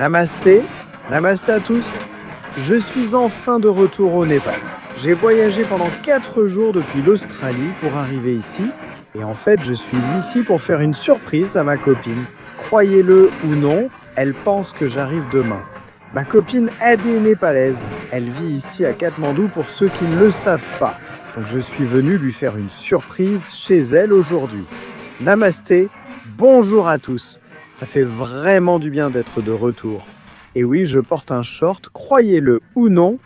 Namasté, namasté à tous. Je suis enfin de retour au Népal. J'ai voyagé pendant 4 jours depuis l'Australie pour arriver ici. Et en fait, je suis ici pour faire une surprise à ma copine. Croyez-le ou non, elle pense que j'arrive demain. Ma copine Adi est népalaise. Elle vit ici à Katmandou pour ceux qui ne le savent pas. Donc je suis venu lui faire une surprise chez elle aujourd'hui. Namasté, bonjour à tous. Ça fait vraiment du bien d'être de retour. Et oui, je porte un short, croyez-le ou non.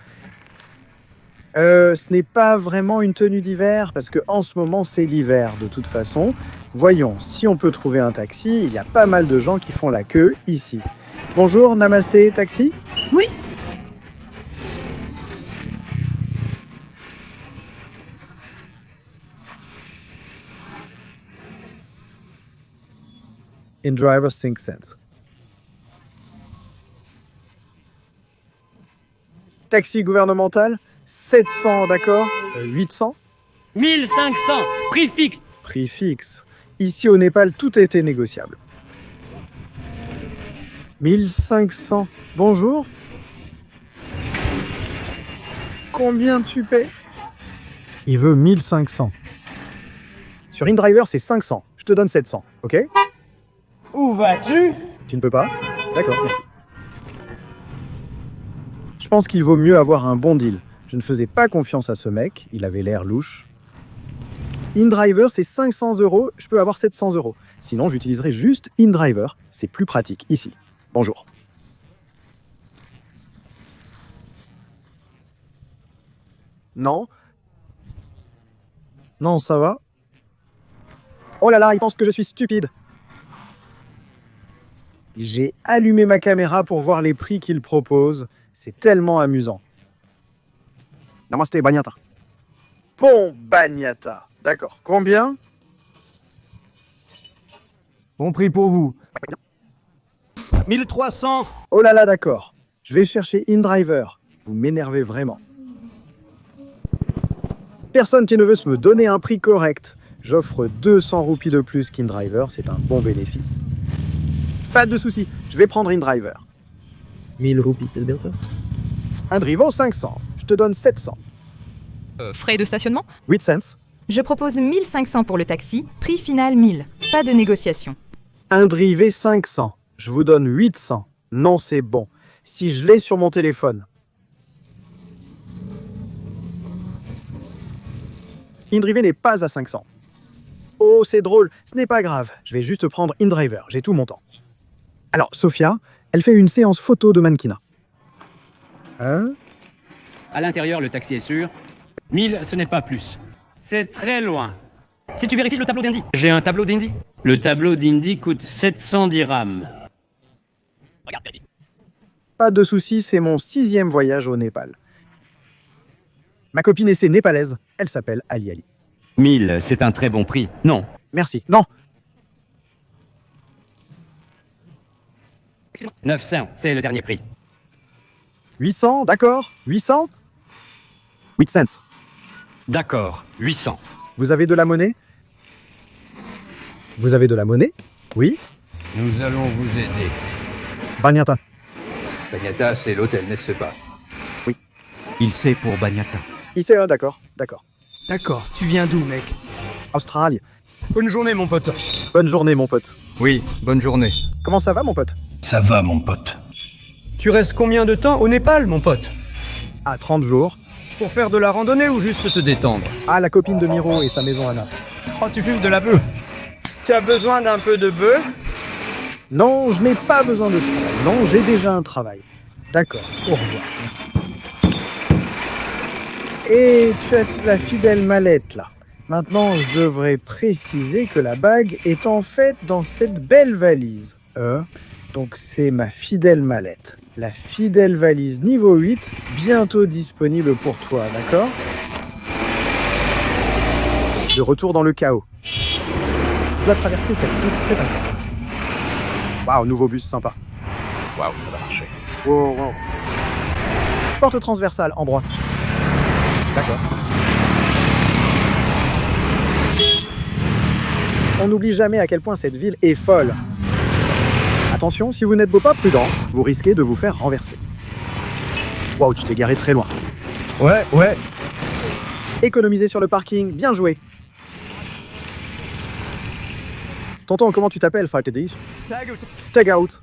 Ce n'est pas vraiment une tenue d'hiver parce qu'en ce moment c'est l'hiver de toute façon. Voyons si on peut trouver un taxi. Il y a pas mal de gens qui font la queue ici. Bonjour, namasté, taxi? Oui. In driver 5 cents. Taxi gouvernemental, 700, d'accord? 800? 1500, prix fixe. Prix fixe. Ici au Népal, tout était négociable. 1500. Bonjour. Combien tu paies? Il veut 1500. Sur InDriver, c'est 500. Je te donne 700, ok? Où vas-tu? Tu ne peux pas? D'accord, merci. Je pense qu'il vaut mieux avoir un bon deal. Je ne faisais pas confiance à ce mec, il avait l'air louche. InDriver, c'est 500 €, je peux avoir 700 €. Sinon, j'utiliserai juste InDriver, c'est plus pratique, ici. Bonjour. Non? Non, ça va? Oh là là, il pense que je suis stupide. J'ai allumé ma caméra pour voir les prix qu'il propose. C'est tellement amusant. Namaste, Bagnata. Bon, Bagnata. D'accord. Combien? Bon prix pour vous. 1300. Oh là là, d'accord. Je vais chercher InDriver. Vous m'énervez vraiment. Personne qui ne veut me donner un prix correct. J'offre 200 roupies de plus qu'InDriver. C'est un bon bénéfice. Pas de souci, je vais prendre InDriver. 1000 roupies, c'est bien ça? InDriver 500. Je te donne 700. Frais de stationnement? 8 cents. Je propose 1500 pour le taxi, prix final 1000. Pas de négociation. InDriver 500. Je vous donne 800. Non, c'est bon. Si je l'ai sur mon téléphone. InDriver n'est pas à 500. Oh, c'est drôle. Ce n'est pas grave. Je vais juste prendre InDriver. J'ai tout mon temps. Alors, Sophia, elle fait une séance photo de mannequinat. Hein? À l'intérieur, le taxi est sûr. 1000, ce n'est pas plus. C'est très loin. Si tu vérifies le tableau d'Indy. J'ai un tableau d'Indy. Le tableau d'Indy coûte 700 dirhams. Regarde, vérifie. Pas de souci, c'est mon 6e voyage au Népal. Ma copine essaie népalaise. Elle s'appelle Ali Ali. 1000, c'est un très bon prix. Non. Merci. Non. 900, c'est le dernier prix. 800, d'accord. 800? 8 cents. D'accord, 800. Vous avez de la monnaie? Vous avez de la monnaie? Oui. Nous allons vous aider. Bagnata. Bagnata, c'est l'hôtel, n'est-ce pas? Il sait pour Bagnata. Ici, d'accord. D'accord. D'accord, tu viens d'où, mec? Australie. Bonne journée, mon pote. Bonne journée, mon pote. Oui, bonne journée. Comment ça va, mon pote? Ça va, mon pote. Tu restes combien de temps au Népal, mon pote? À 30 jours. Pour faire de la randonnée ou juste te détendre? Ah, la copine de Miro et sa maison Anna. Oh, tu fumes de la bœuf. Tu as besoin d'un peu de bœuf? Non, je n'ai pas besoin de travail. Non, j'ai déjà un travail. D'accord, au revoir. Merci. Et tu as la fidèle mallette, là. Maintenant, je devrais préciser que la bague est en fait dans cette belle valise. Donc, c'est ma fidèle mallette. La fidèle valise niveau 8, bientôt disponible pour toi, d'accord? De retour dans le chaos. Je dois traverser cette route très patiente. Waouh, nouveau bus sympa. Waouh, ça va marcher. Wow, wow. Porte transversale en droite. D'accord. On n'oublie jamais à quel point cette ville est folle. Attention, si vous n'êtes pas prudent, vous risquez de vous faire renverser. Waouh, tu t'es garé très loin. Ouais. Économiser sur le parking, bien joué. Tonton, comment tu t'appelles, Fakadish? Tag out.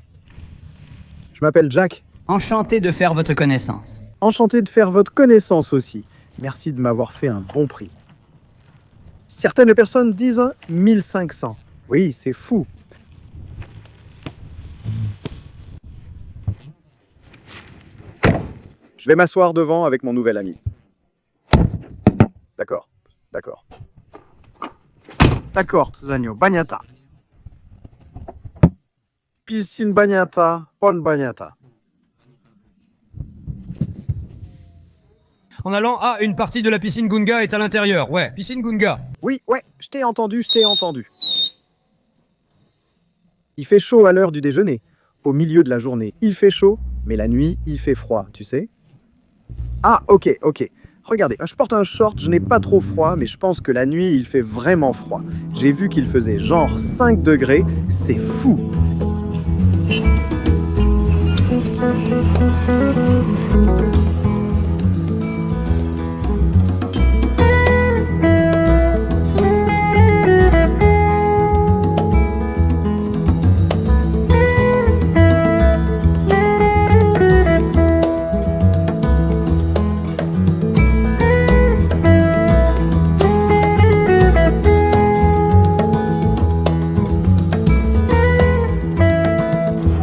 Je m'appelle Jack. Enchanté de faire votre connaissance. Enchanté de faire votre connaissance aussi. Merci de m'avoir fait un bon prix. Certaines personnes disent 1500. Oui, c'est fou. Je vais m'asseoir devant avec mon nouvel ami. D'accord. D'accord, Tuzagno. Bagnata. Piscine bagnata, bonne bagnata. En allant, une partie de la piscine Gunga est à l'intérieur. Ouais, piscine Gunga. Oui, je t'ai entendu. Il fait chaud à l'heure du déjeuner. Au milieu de la journée, il fait chaud, mais la nuit, il fait froid, tu sais. Ah, ok. Regardez, je porte un short, je n'ai pas trop froid, mais je pense que la nuit, il fait vraiment froid. J'ai vu qu'il faisait genre 5 degrés, c'est fou.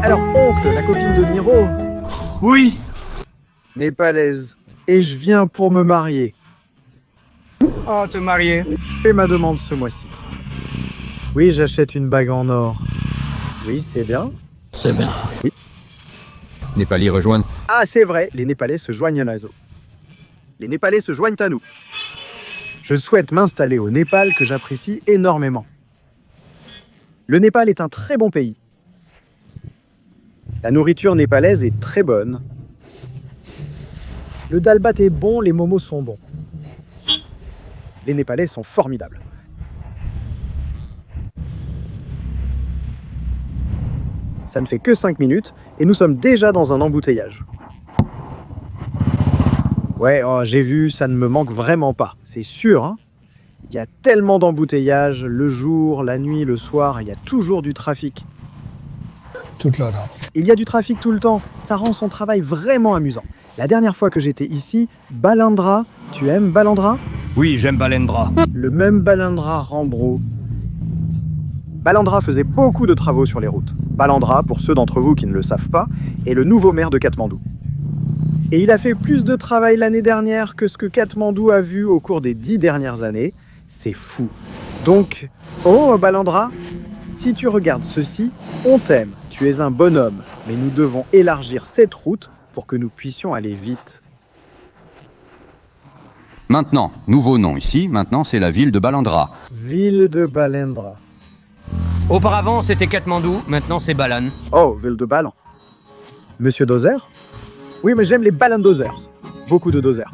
Alors, oncle, la copine de Miro, Oui. népalaise, et je viens pour me marier. Oh, te marier. Je fais ma demande ce mois-ci. Oui, j'achète une bague en or. Oui, c'est bien. C'est bien. Népali rejoindre. Ah, c'est vrai, les Népalais se joignent à l'ASO. Les Népalais se joignent à nous. Je souhaite m'installer au Népal que j'apprécie énormément. Le Népal est un très bon pays. La nourriture népalaise est très bonne. Le dalbat est bon, les momos sont bons. Les Népalais sont formidables. Ça ne fait que 5 minutes et nous sommes déjà dans un embouteillage. Ouais, j'ai vu, ça ne me manque vraiment pas, c'est sûr. Hein. Il y a tellement d'embouteillages, le jour, la nuit, le soir, il y a toujours du trafic. Toute l'heure. Il y a du trafic tout le temps, ça rend son travail vraiment amusant. La dernière fois que j'étais ici, Balindra, tu aimes Balindra? Oui, j'aime Balendra. Le même Balindra Rambro. Balindra faisait beaucoup de travaux sur les routes. Balindra, pour ceux d'entre vous qui ne le savent pas, est le nouveau maire de Katmandou. Et il a fait plus de travail l'année dernière que ce que Katmandou a vu au cours des 10 dernières années. C'est fou. Donc, oh Balindra, si tu regardes ceci, on t'aime. Tu es un bonhomme, mais nous devons élargir cette route pour que nous puissions aller vite. Maintenant, nouveau nom ici, maintenant c'est la ville de Balandra. Ville de Balindra. Auparavant, c'était Katmandou, maintenant c'est Balan. Oh, ville de Balan. Monsieur Dozer? Oui, mais j'aime les Balandozers. Beaucoup de dozers.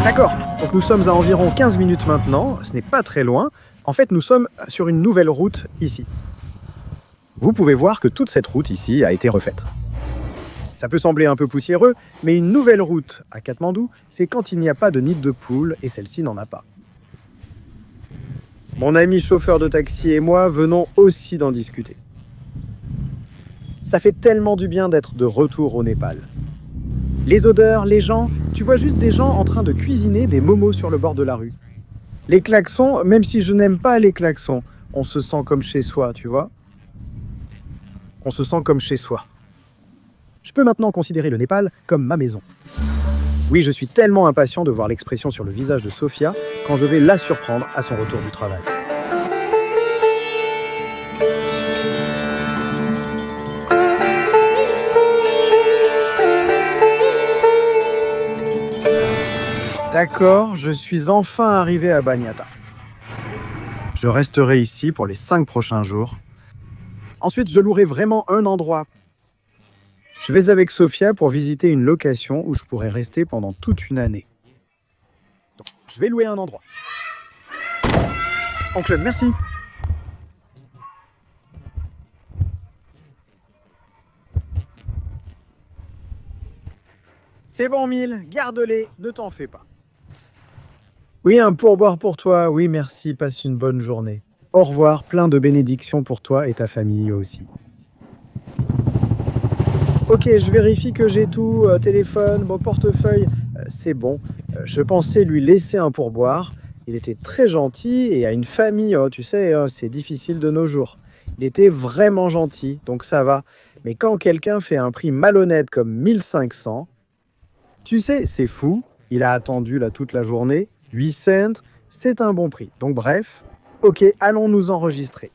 D'accord, donc nous sommes à environ 15 minutes maintenant, ce n'est pas très loin. En fait, nous sommes sur une nouvelle route ici. Vous pouvez voir que toute cette route ici a été refaite. Ça peut sembler un peu poussiéreux, mais une nouvelle route à Katmandou, c'est quand il n'y a pas de nid de poule, et celle-ci n'en a pas. Mon ami chauffeur de taxi et moi venons aussi d'en discuter. Ça fait tellement du bien d'être de retour au Népal. Les odeurs, les gens, tu vois juste des gens en train de cuisiner des momos sur le bord de la rue. Les klaxons, même si je n'aime pas les klaxons, on se sent comme chez soi, tu vois. On se sent comme chez soi. Je peux maintenant considérer le Népal comme ma maison. Oui, je suis tellement impatient de voir l'expression sur le visage de Sophia quand je vais la surprendre à son retour du travail. D'accord, je suis enfin arrivé à Banyata. Je resterai ici pour les 5 prochains jours. Ensuite, je louerai vraiment un endroit. Je vais avec Sophia pour visiter une location où je pourrai rester pendant toute une année. Donc, je vais louer un endroit. Oncle, merci. C'est bon, Mille, garde-les, ne t'en fais pas. Oui, un pourboire pour toi. Oui, merci, passe une bonne journée. Au revoir, plein de bénédictions pour toi et ta famille aussi. Ok, je vérifie que j'ai tout, téléphone, mon portefeuille, c'est bon. Je pensais lui laisser un pourboire. Il était très gentil et a une famille, tu sais, c'est difficile de nos jours. Il était vraiment gentil, donc ça va. Mais quand quelqu'un fait un prix malhonnête comme 1500, tu sais, c'est fou. Il a attendu là toute la journée. 8 cents, c'est un bon prix. Donc bref, ok, allons nous enregistrer.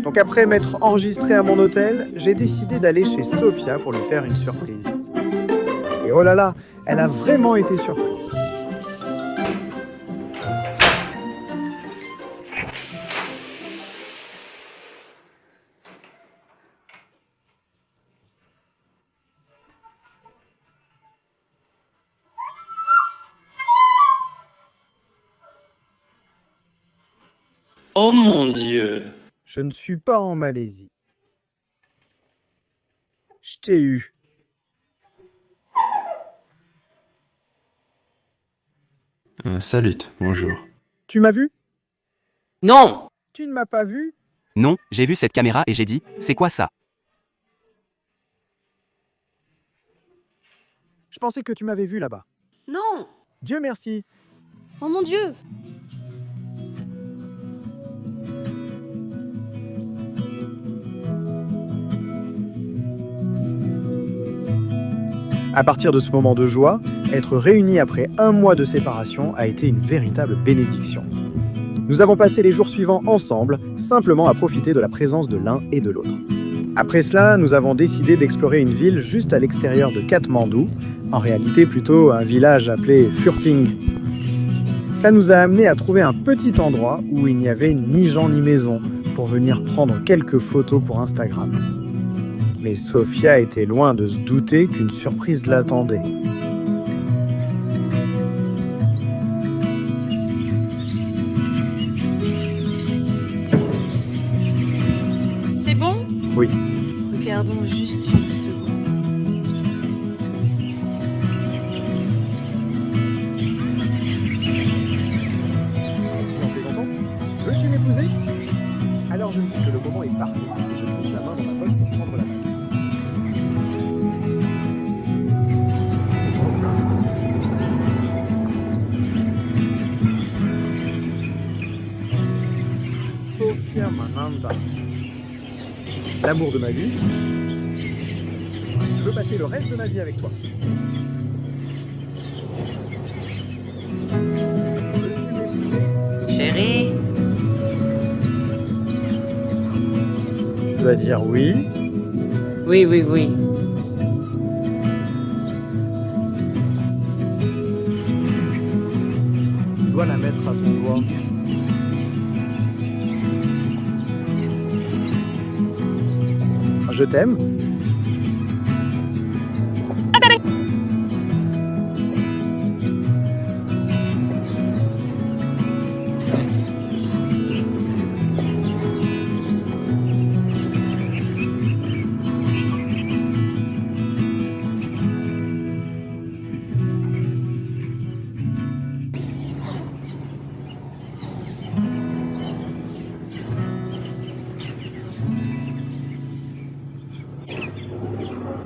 Donc après m'être enregistré à mon hôtel, j'ai décidé d'aller chez Sophia pour lui faire une surprise. Et oh là là, elle a vraiment été surprise. Oh mon Dieu! Je ne suis pas en Malaisie. Je t'ai eu. Salut, bonjour. Tu m'as vu? Non! Tu ne m'as pas vu? Non, j'ai vu cette caméra et j'ai dit, c'est quoi ça? Je pensais que tu m'avais vu là-bas. Non! Dieu merci. Oh mon Dieu! À partir de ce moment de joie, être réunis après 1 mois de séparation a été une véritable bénédiction. Nous avons passé les jours suivants ensemble, simplement à profiter de la présence de l'un et de l'autre. Après cela, nous avons décidé d'explorer une ville juste à l'extérieur de Katmandou, en réalité plutôt un village appelé Phurphing. Cela nous a amené à trouver un petit endroit où il n'y avait ni gens ni maison pour venir prendre quelques photos pour Instagram. Mais Sophia était loin de se douter qu'une surprise l'attendait. C'est bon? Oui. Regardons juste une seconde. Tu es content? Veux-tu m'épouser? Alors je me dis que le moment est parfait et je pousse la main dans ma poche pour prendre la main. Sophia Mananda, l'amour de ma vie. Je veux passer le reste de ma vie avec toi. Chérie? Tu dois dire oui. Oui, oui, oui. Tu dois la mettre à ton doigt. Je t'aime.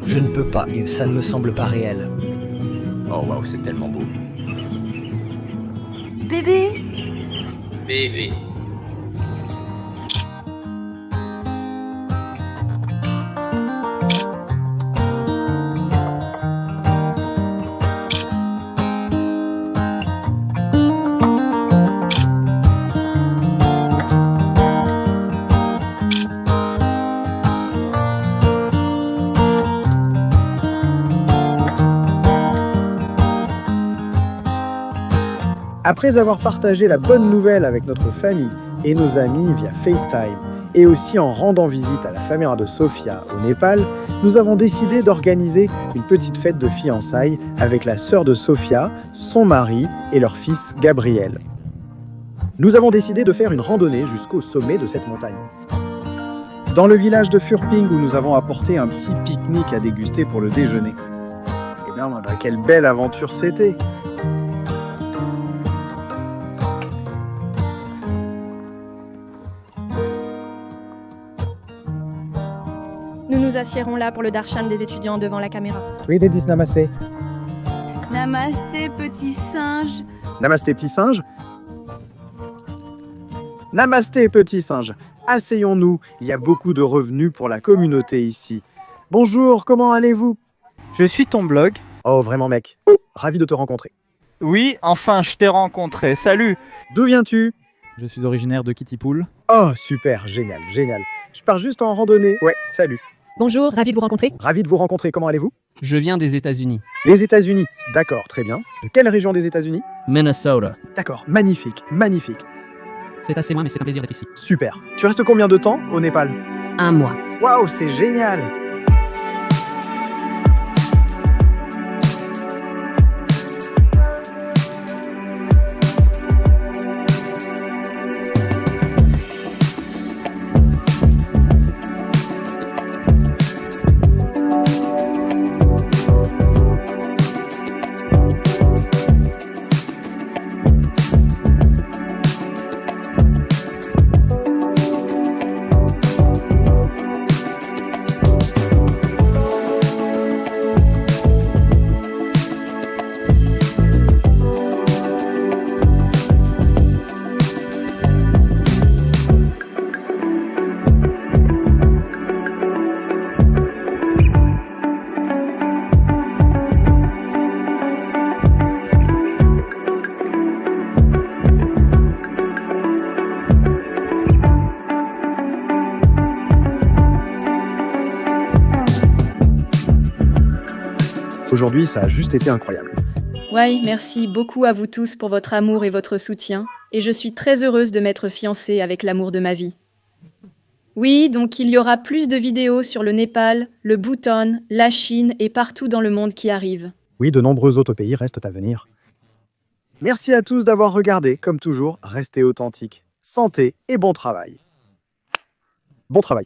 Je ne peux pas, ça ne me semble pas réel. Oh waouh, c'est tellement beau. Bébé, Bébé. Après avoir partagé la bonne nouvelle avec notre famille et nos amis via FaceTime, et aussi en rendant visite à la famille de Sofia au Népal, nous avons décidé d'organiser une petite fête de fiançailles avec la sœur de Sofia, son mari et leur fils Gabriel. Nous avons décidé de faire une randonnée jusqu'au sommet de cette montagne. Dans le village de Furping, où nous avons apporté un petit pique-nique à déguster pour le déjeuner. Et bien, quelle belle aventure c'était! nous nous assiérons là pour le darshan des étudiants devant la caméra. Oui, Dédis, namasté. Namasté, petit singe. Namasté, petit singe. Namasté, petit singe. Asseyons-nous, il y a beaucoup de revenus pour la communauté ici. Bonjour, comment allez-vous? Je suis ton blog. Oh, vraiment, mec. Ravi de te rencontrer. Oui, enfin, je t'ai rencontré. Salut. D'où viens-tu? Je suis originaire de Kittypool. Oh, super, génial, génial. Je pars juste en randonnée. Ouais, salut. Bonjour, ravi de vous rencontrer. Ravi de vous rencontrer, comment allez-vous? Je viens des États-Unis. Les États-Unis. D'accord, très bien. De quelle région des États-Unis? Minnesota. D'accord, magnifique, magnifique. C'est assez loin, mais c'est un plaisir d'être ici. Super. Tu restes combien de temps au Népal? 1 mois. Waouh, c'est génial. Aujourd'hui, ça a juste été incroyable. Ouais, merci beaucoup à vous tous pour votre amour et votre soutien. Et je suis très heureuse de m'être fiancée avec l'amour de ma vie. Oui, donc il y aura plus de vidéos sur le Népal, le Bhoutan, la Chine et partout dans le monde qui arrivent. Oui, de nombreux autres pays restent à venir. Merci à tous d'avoir regardé. Comme toujours, restez authentiques. Santé et bon travail. Bon travail.